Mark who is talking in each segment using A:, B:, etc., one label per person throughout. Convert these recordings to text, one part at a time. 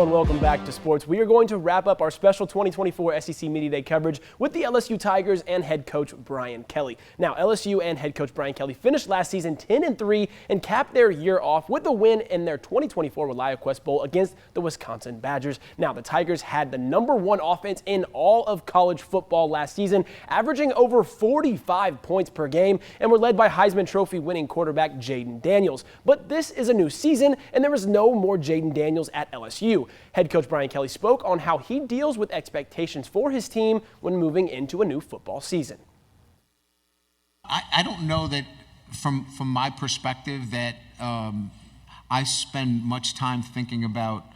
A: Hello and welcome back to sports. We are going to wrap up our special 2024 SEC Media Day coverage with the LSU Tigers and head coach Brian Kelly. Now, LSU and head coach Brian Kelly finished last season 10-3 and capped their year off with a win in their 2024 ReliaQuest Bowl against the Wisconsin Badgers. Now, the Tigers had the #1 offense in all of college football last season, averaging over 45 points per game, and were led by Heisman Trophy winning quarterback Jaden Daniels. But this is a new season, and there is no more Jaden Daniels at LSU. Head coach Brian Kelly spoke on how he deals with expectations for his team when moving into a new football season.
B: I don't know that from my perspective that I spend much time thinking about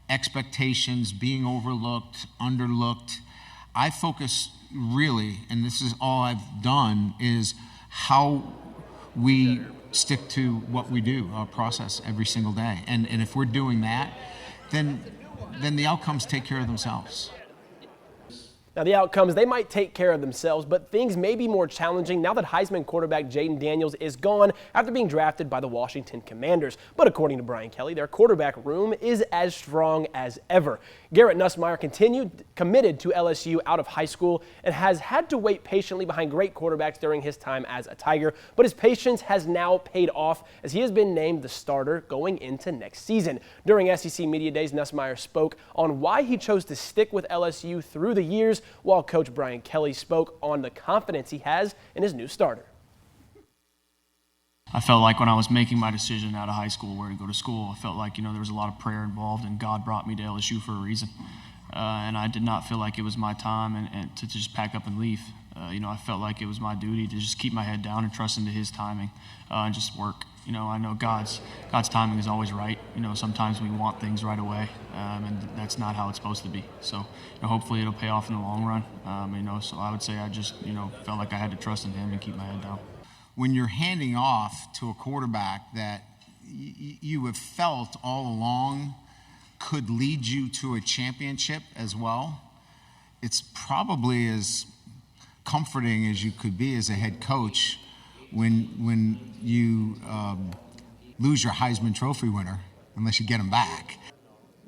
B: expectations, being overlooked, underlooked. I focus really, and this is all I've done, is how we stick to what we do, our process every single day. And if we're doing that, then the outcomes take care of themselves.
A: Now, the outcomes, they might take care of themselves, but things may be more challenging now that Heisman quarterback Jaden Daniels is gone after being drafted by the Washington Commanders. But according to Brian Kelly, their quarterback room is as strong as ever. Garrett Nussmeier committed to LSU out of high school and has had to wait patiently behind great quarterbacks during his time as a Tiger, but his patience has now paid off as he has been named the starter going into next season. During SEC Media Days, Nussmeier spoke on why he chose to stick with LSU through the years, while Coach Brian Kelly spoke on the confidence he has in his new starter.
C: I felt like when I was making my decision out of high school where to go to school, I felt like, there was a lot of prayer involved, and God brought me to LSU for a reason. And I did not feel like it was my time and to just pack up and leave. I felt like it was my duty to just keep my head down and trust into His timing and just work. I know God's timing is always right. Sometimes we want things right away, and that's not how it's supposed to be. So, hopefully it'll pay off in the long run. So I would say I just, felt like I had to trust in Him and keep my head down.
B: When you're handing off to a quarterback that you have felt all along could lead you to a championship as well, it's probably as comforting as you could be as a head coach when you lose your Heisman Trophy winner, unless you get him back.